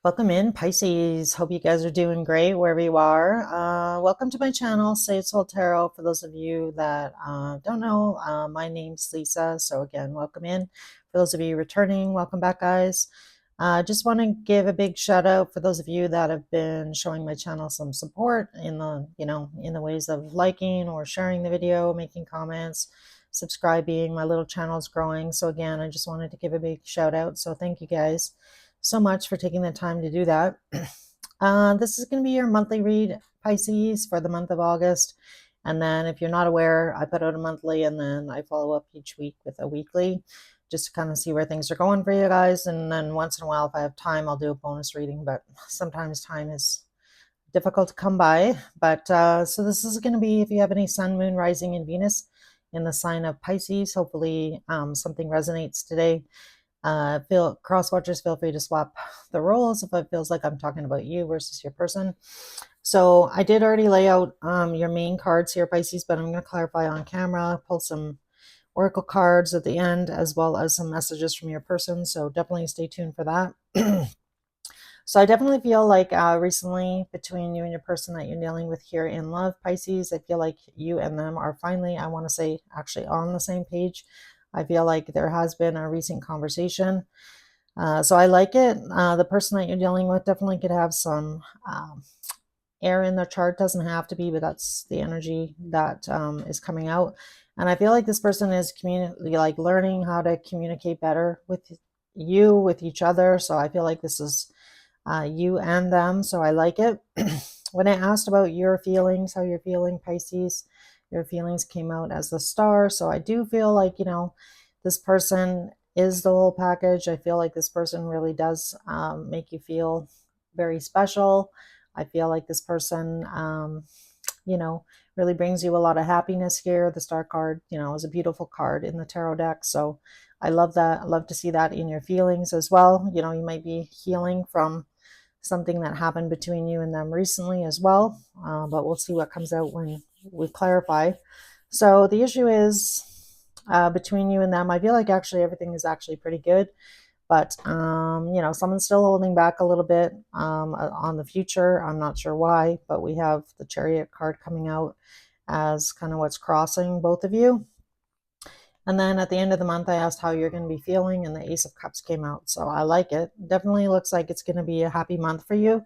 Welcome in, Pisces. Hope you guys are doing great wherever you are. Welcome to my channel, Say Soul Tarot. For those of you that don't know, my name's Lisa. So again, welcome in. For those of you returning, welcome back, guys. Just want to give a big shout out for those of you that have been showing my channel some support in the ways of liking or sharing the video, making comments, subscribing. My little channel is growing. So again, I just wanted to give a big shout out. So thank you guys so much for taking the time to do that. This is going to be your monthly read, Pisces, for the month of August. And then if you're not aware, I put out a monthly and then I follow up each week with a weekly just to kind of see where things are going for you guys. And then once in a while, if I have time, I'll do a bonus reading, but sometimes time is difficult to come by. But so this is going to be if you have any sun, moon, rising, and Venus in the sign of Pisces. Hopefully something resonates today. Cross watchers, feel free to swap the roles if it feels like I'm talking about you versus your person. So I did already lay out your main cards here, Pisces, but I'm going to clarify on camera, pull some oracle cards at the end, as well as some messages from your person. So definitely stay tuned for that. So I definitely feel like recently between you and your person that you're dealing with here in love, Pisces, I feel like you and them are finally, I want to say, actually on the same page. I feel like there has been a recent conversation. So I like it. The person that you're dealing with definitely could have some air in their chart. Doesn't have to be, but that's the energy that is coming out. And I feel like this person is learning how to communicate better with you, with each other. So I feel like this is you and them. So I like it. When I asked about your feelings, how you're feeling, Pisces, your feelings came out as the star. So I do feel like, this person is the whole package. I feel like this person really does make you feel very special. I feel like this person, really brings you a lot of happiness here. The star card, is a beautiful card in the tarot deck. So I love that. I love to see that in your feelings as well. You might be healing from something that happened between you and them recently as well. But we'll see what comes out when we clarify. So the issue is between you and them, I feel like actually everything is actually pretty good. But, someone's still holding back a little bit on the future. I'm not sure why, but we have the Chariot card coming out as kind of what's crossing both of you. And then at the end of the month, I asked how you're going to be feeling, and the Ace of Cups came out. So I like it. Definitely looks like it's going to be a happy month for you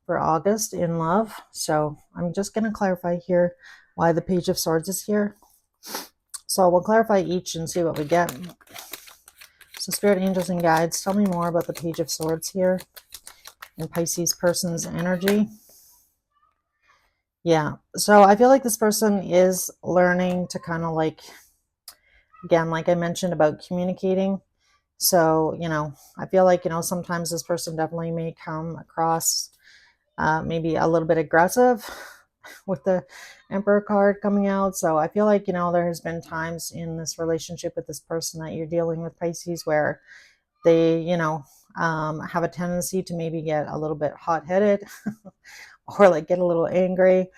for August in love. So I'm just going to clarify here why the Page of Swords is here. So we'll clarify each and see what we get. So Spirit, Angels, and Guides, tell me more about the Page of Swords here and Pisces person's energy. Yeah, so I feel like this person is learning to kind of again, like I mentioned about communicating. So, I feel like, sometimes this person definitely may come across maybe a little bit aggressive with the Emperor card coming out. So I feel like, there has been times in this relationship with this person that you're dealing with, Pisces, where they, have a tendency to maybe get a little bit hot-headed or get a little angry.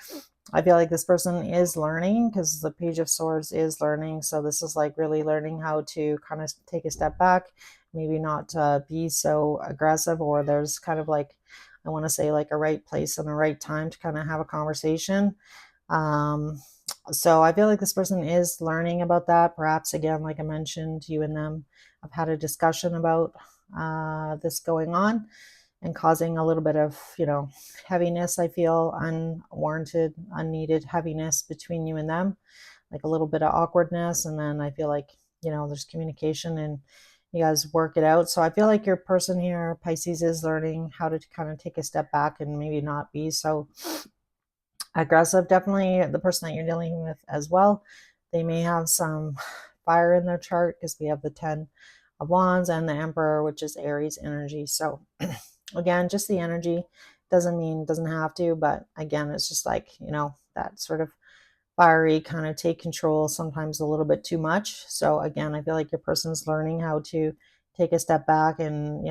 I feel like this person is learning because the Page of Swords is learning. So this is really learning how to kind of take a step back, maybe not be so aggressive, or there's kind of I want to say a right place and a right time to kind of have a conversation. So I feel like this person is learning about that. Perhaps, again, like I mentioned, you and them have had a discussion about this going on and causing a little bit of, heaviness. I feel unwarranted, unneeded heaviness between you and them, a little bit of awkwardness. And then I feel like, there's communication and you guys work it out. So I feel like your person here, Pisces, is learning how to kind of take a step back and maybe not be so aggressive. Definitely the person that you're dealing with as well. They may have some fire in their chart because we have the 10 of Wands and the Emperor, which is Aries energy. So again, just the energy doesn't have to, but again, it's just that sort of fiery kind of take control, sometimes a little bit too much. So again, I feel like your person's learning how to take a step back and,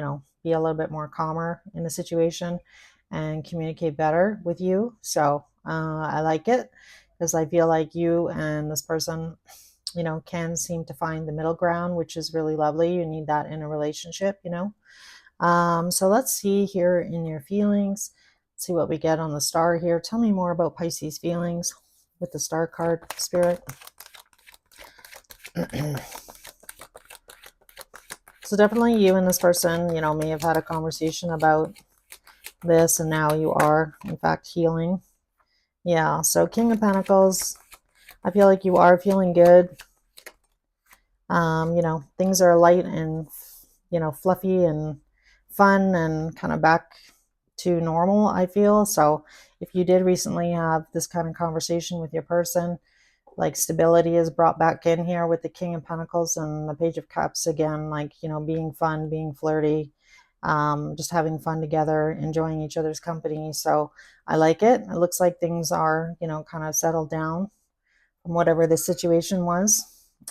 be a little bit more calmer in the situation and communicate better with you. So I like it because I feel like you and this person, can seem to find the middle ground, which is really lovely. You need that in a relationship. So let's see here in your feelings. See what we get on the star here. Tell me more about Pisces feelings with the star card, Spirit. So definitely you and this person, you know, may have had a conversation about this, and now you are, in fact, healing. Yeah, so King of Pentacles, I feel like you are feeling good. You know, things are light and, you know, fluffy and fun and kind of back to normal, I feel. So if you did recently have this kind of conversation with your person, like stability is brought back in here with the King of Pentacles and the Page of Cups again, like, you know, being fun, being flirty, just having fun together, enjoying each other's company. So I like it. It looks like things are, you know, kind of settled down from whatever the situation was.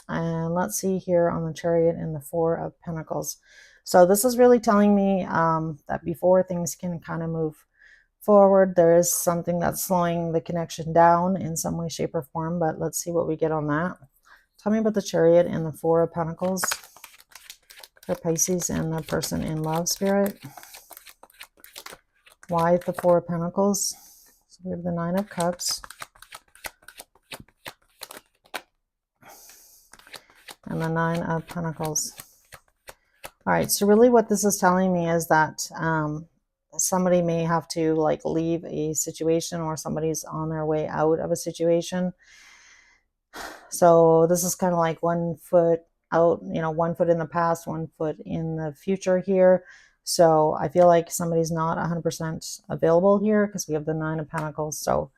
And let's see here on the Chariot and the Four of Pentacles. So this is really telling me that before things can kind of move forward, there is something that's slowing the connection down in some way, shape, or form. But let's see what we get on that. Tell me about the Chariot and the Four of Pentacles for Pisces and the person in love, Spirit. Why the Four of Pentacles? So we have the Nine of Cups and the Nine of Pentacles. All right, so really what this is telling me is that somebody may have to like leave a situation, or somebody's on their way out of a situation. So this is kind of like one foot out, you know, one foot in the past, one foot in the future here. So I feel like somebody's not 100% available here because we have the Nine of Pentacles. So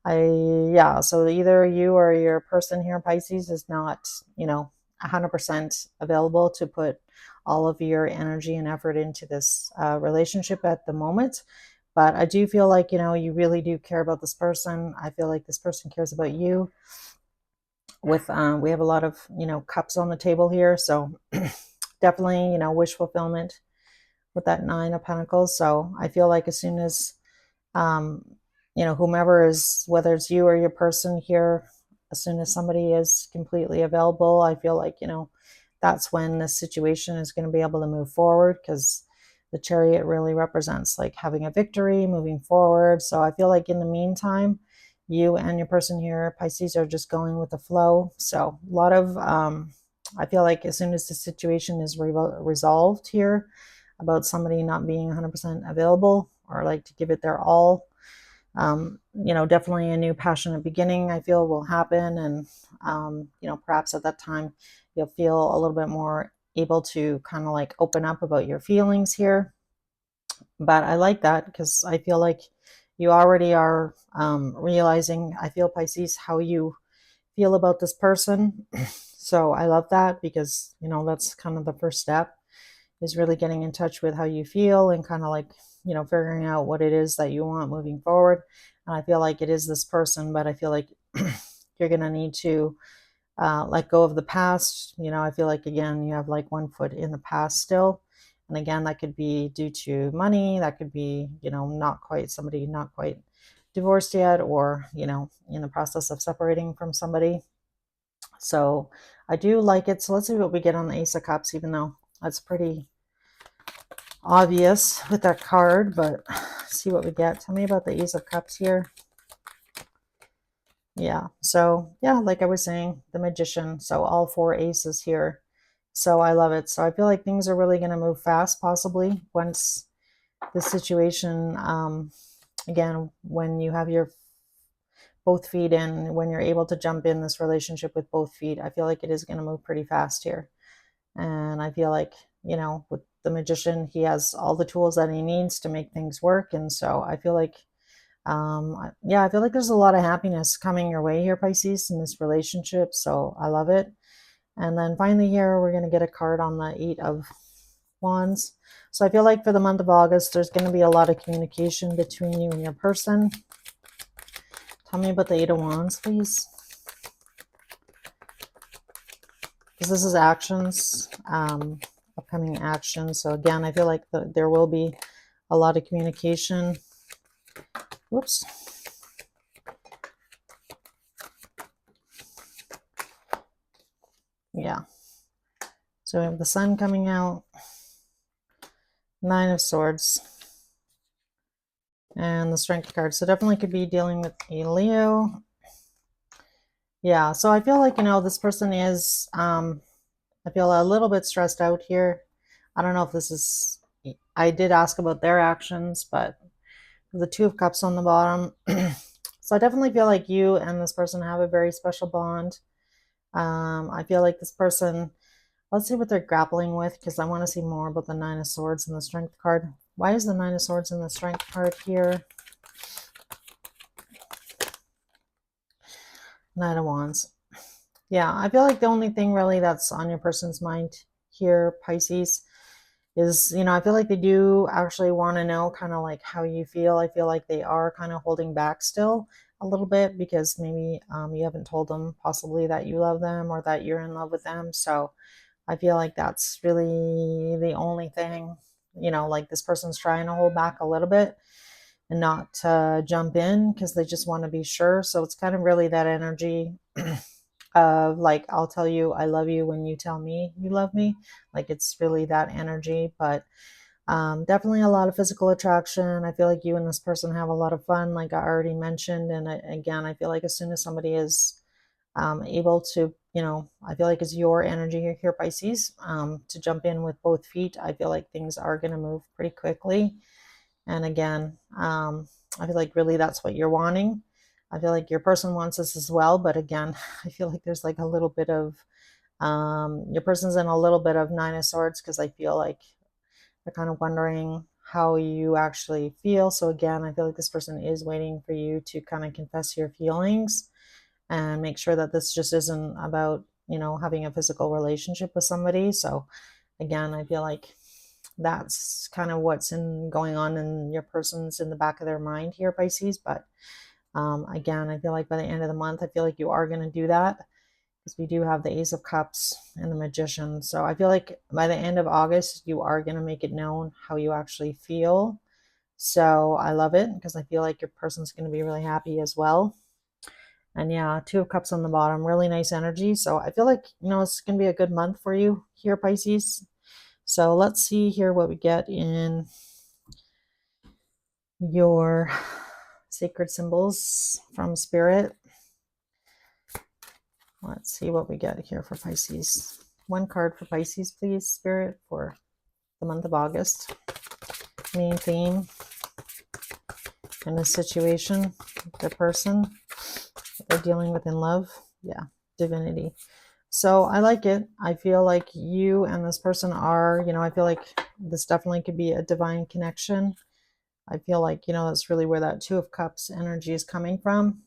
yeah, so either you or your person here, Pisces, is not, you know, 100% available to put all of your energy and effort into this relationship at the moment. But I do feel like, you know, you really do care about this person. I feel like this person cares about you. With we have a lot of, you know, cups on the table here, so definitely, you know, wish fulfillment with that Nine of Pentacles. So I feel like as soon as um, you know, whomever is, whether it's you or your person here, as soon as somebody is completely available, I feel like, you know, that's when this situation is going to be able to move forward, because the Chariot really represents like having a victory, moving forward. So I feel like in the meantime, you and your person here, Pisces, are just going with the flow. So a lot of, I feel like as soon as the situation is resolved here about somebody not being 100% available or like to give it their all, you know, definitely a new passionate beginning, I feel, will happen. And, you know, perhaps at that time, you'll feel a little bit more able to kind of like open up about your feelings here. But I like that because I feel like you already are realizing, I feel, Pisces, how you feel about this person. So I love that because, you know, that's kind of the first step, is really getting in touch with how you feel and kind of like, you know, figuring out what it is that you want moving forward. And I feel like it is this person, but I feel like you're going to need to let go of the past. You know, I feel like, again, you have like one foot in the past still. And again, that could be due to money. That could be, you know, not quite, somebody not quite divorced yet, or, you know, in the process of separating from somebody. So I do like it. So let's see what we get on the Ace of Cups, even though that's pretty obvious with that card, but see what we get. Tell me about the Ace of Cups here. Yeah, so yeah, like I was saying, the Magician. So all four aces here. So I love it. So I feel like things are really going to move fast, possibly, once the situation, again, when you have your both feet in, when you're able to jump in this relationship with both feet, I feel like it is going to move pretty fast here. And I feel like, you know, with the Magician, he has all the tools that he needs to make things work. And so I feel like, yeah, I feel like there's a lot of happiness coming your way here, Pisces, in this relationship. So I love it. And then finally here, we're going to get a card on the Eight of Wands. So I feel like for the month of August, there's going to be a lot of communication between you and your person. Tell me about the Eight of Wands, please. Because this is actions, upcoming actions. So again, I feel like there will be a lot of communication. Whoops. Yeah. So we have the sun coming out. Nine of Swords, and the Strength card. So definitely could be dealing with a Leo. Yeah, so I feel like, this person is, I feel a little bit stressed out here. I don't know if this is, I did ask about their actions, but the Two of Cups on the bottom. So I definitely feel like you and this person have a very special bond. I feel like this person, let's see what they're grappling with, because I want to see more about the Nine of Swords and the Strength card. Why is the Nine of Swords and the Strength card here? Knight of Wands. Yeah, I feel like the only thing really that's on your person's mind here, Pisces, is, I feel like they do actually want to know kind of like how you feel. I feel like they are kind of holding back still a little bit because maybe you haven't told them possibly that you love them or that you're in love with them. So I feel like that's really the only thing, like this person's trying to hold back a little bit and not jump in because they just want to be sure. So it's kind of really that energy of like, I'll tell you I love you when you tell me you love me. Like it's really that energy, but definitely a lot of physical attraction. I feel like you and this person have a lot of fun, like I already mentioned. And again, I feel like as soon as somebody is able to, I feel like it's your energy here, Pisces, to jump in with both feet. I feel like things are going to move pretty quickly. And again, I feel like really that's what you're wanting. I feel like your person wants this as well. But again, I feel like there's like a little bit of, your person's in a little bit of Nine of Swords because I feel like they're kind of wondering how you actually feel. So again, I feel like this person is waiting for you to kind of confess your feelings and make sure that this just isn't about, having a physical relationship with somebody. So again, I feel like that's kind of what's going on in your person's in the back of their mind here, Pisces. But again, I feel like by the end of the month, I feel like you are going to do that because we do have the Ace of Cups and the Magician. So I feel like by the end of August, you are going to make it known how you actually feel. So I love it because I feel like your person's going to be really happy as well. And yeah, Two of Cups on the bottom, really nice energy. So I feel like, it's going to be a good month for you here, Pisces. So let's see here what we get in your sacred symbols from Spirit. Let's see what we get here for Pisces. One card for Pisces, please, Spirit, for the month of August. Main theme in this situation, the person that they're dealing with in love. Yeah, divinity. So I like it. I feel like you and this person are, I feel like this definitely could be a divine connection. I feel like, that's really where that Two of Cups energy is coming from.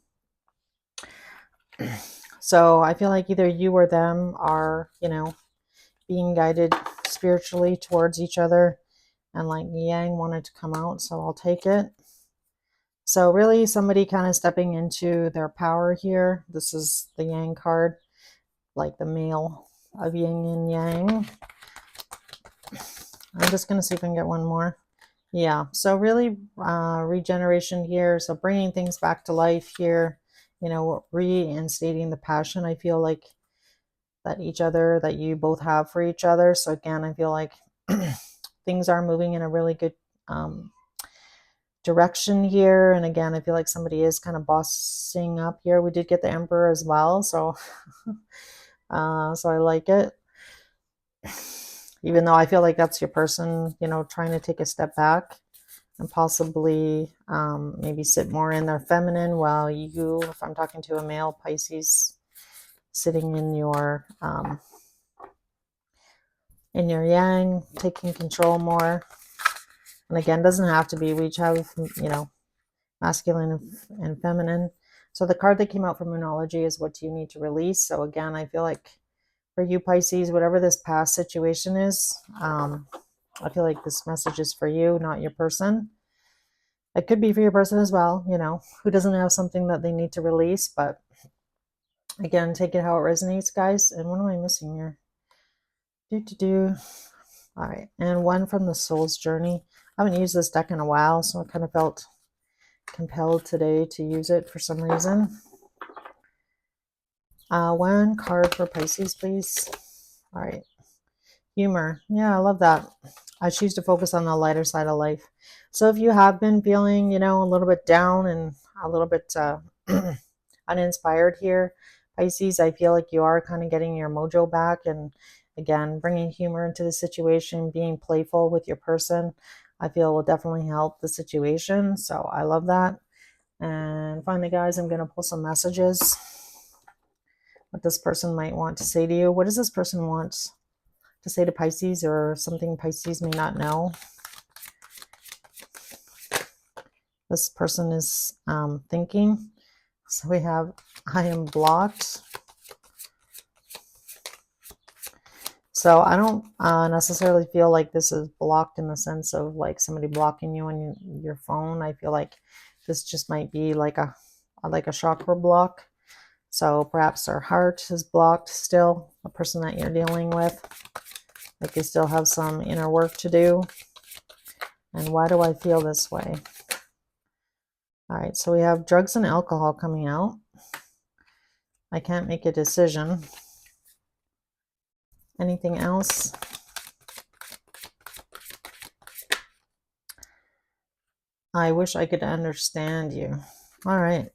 So I feel like either you or them are, being guided spiritually towards each other, and like Yang wanted to come out, so I'll take it. So really somebody kind of stepping into their power here. This is the Yang card, like the male of Yin and Yang. I'm just going to see if I can get one more. Yeah, so really regeneration here. So bringing things back to life here, reinstating the passion. I feel like that you both have for each other. So again, I feel like things are moving in a really good direction here. And again, I feel like somebody is kind of bossing up here. We did get the Emperor as well, so so I like it. Even though I feel like that's your person, trying to take a step back and possibly maybe sit more in their feminine, while you, if I'm talking to a male Pisces, sitting in your Yang, taking control more. And again, doesn't have to be. We each have, masculine and feminine. So the card that came out from Moonology is what you need to release. So again, I feel like for you Pisces, whatever this past situation is, I feel like this message is for you, not your person. It could be for your person as well, who doesn't have something that they need to release. But again, take it how it resonates, guys. And what am I missing here? All right, and one from the Soul's Journey. I haven't used this deck in a while, so I kind of felt compelled today to use it for some reason. One card for Pisces, please. All right. Humor. Yeah, I love that. I choose to focus on the lighter side of life. So if you have been feeling, a little bit down and a little bit uninspired here, Pisces, I feel like you are kind of getting your mojo back, and again, bringing humor into the situation, being playful with your person, I feel will definitely help the situation. So I love that. And finally, guys, I'm going to pull some messages, what this person might want to say to you. What does this person want to say to Pisces, or something Pisces may not know? This person is thinking. So we have, I am blocked. So I don't necessarily feel like this is blocked in the sense of like somebody blocking you on your phone. I feel like this just might be like a chakra block. So perhaps their heart is blocked still, the person that you're dealing with. Like they still have some inner work to do. And why do I feel this way? All right, so we have drugs and alcohol coming out. I can't make a decision. Anything else? I wish I could understand you. All right.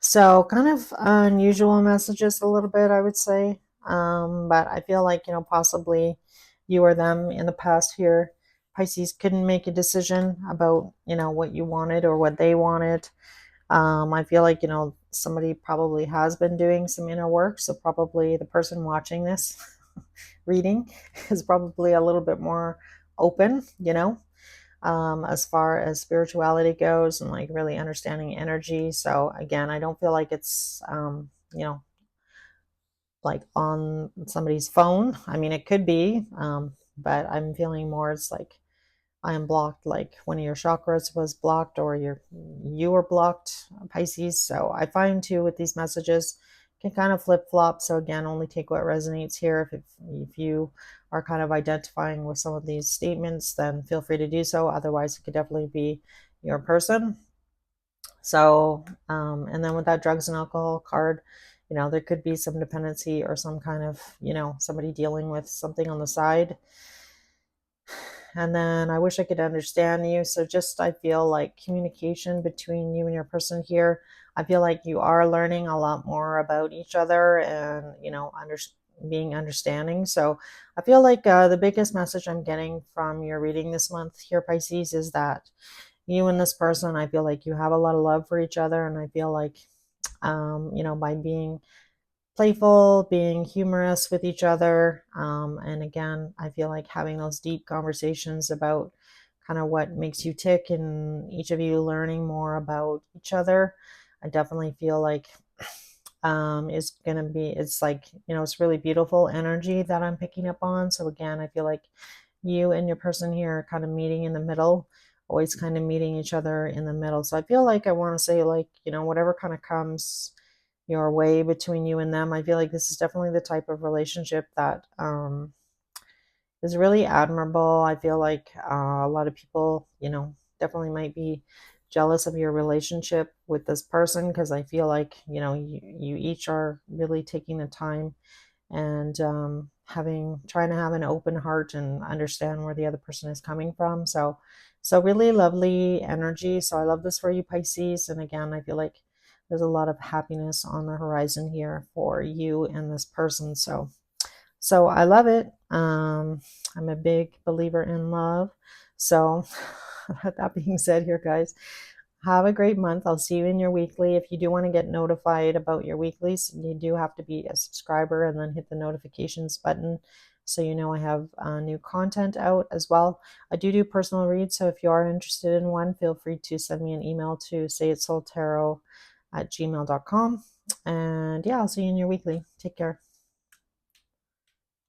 So kind of unusual messages a little bit, I would say. But I feel like, possibly you or them in the past here, Pisces, couldn't make a decision about, what you wanted or what they wanted. I feel like, somebody probably has been doing some inner work. So probably the person watching this reading is probably a little bit more open, as far as spirituality goes, and like really understanding energy. So again, I don't feel like it's, like on somebody's phone. I mean, it could be, but I'm feeling more it's like I am blocked, like one of your chakras was blocked, or you were blocked, Pisces. So I find too with these messages can kind of flip flop. So again, only take what resonates here. If you are kind of identifying with some of these statements, then feel free to do so. Otherwise, it could definitely be your person. So, and then with that drugs and alcohol card, there could be some dependency or some kind of, somebody dealing with something on the side. And then I wish I could understand you. So just, I feel like communication between you and your person here, I feel like you are learning a lot more about each other, and, being understanding. So I feel like the biggest message I'm getting from your reading this month here, Pisces, is that you and this person, I feel like you have a lot of love for each other. And I feel like, by being playful, being humorous with each other. And again, I feel like having those deep conversations about kind of what makes you tick, and each of you learning more about each other. I definitely feel like is going to be, it's like, it's really beautiful energy that I'm picking up on. So again, I feel like you and your person here are kind of meeting in the middle, always kind of meeting each other in the middle. So I feel like I want to say, like, whatever kind of comes your way between you and them, I feel like this is definitely the type of relationship that is really admirable. I feel like a lot of people, definitely might be jealous of your relationship with this person, because I feel like, you each are really taking the time and trying to have an open heart and understand where the other person is coming from. So really lovely energy. So I love this for you, Pisces. And again, I feel like there's a lot of happiness on the horizon here for you and this person. So I love it. I'm a big believer in love. So that being said here, guys, have a great month. I'll see you in your weekly. If you do want to get notified about your weeklies, you do have to be a subscriber and then hit the notifications button so you know I have new content out as well. I do personal reads, so if you are interested in one, feel free to send me an email to sayitsoultarot@gmail.com. And yeah, I'll see you in your weekly. Take care.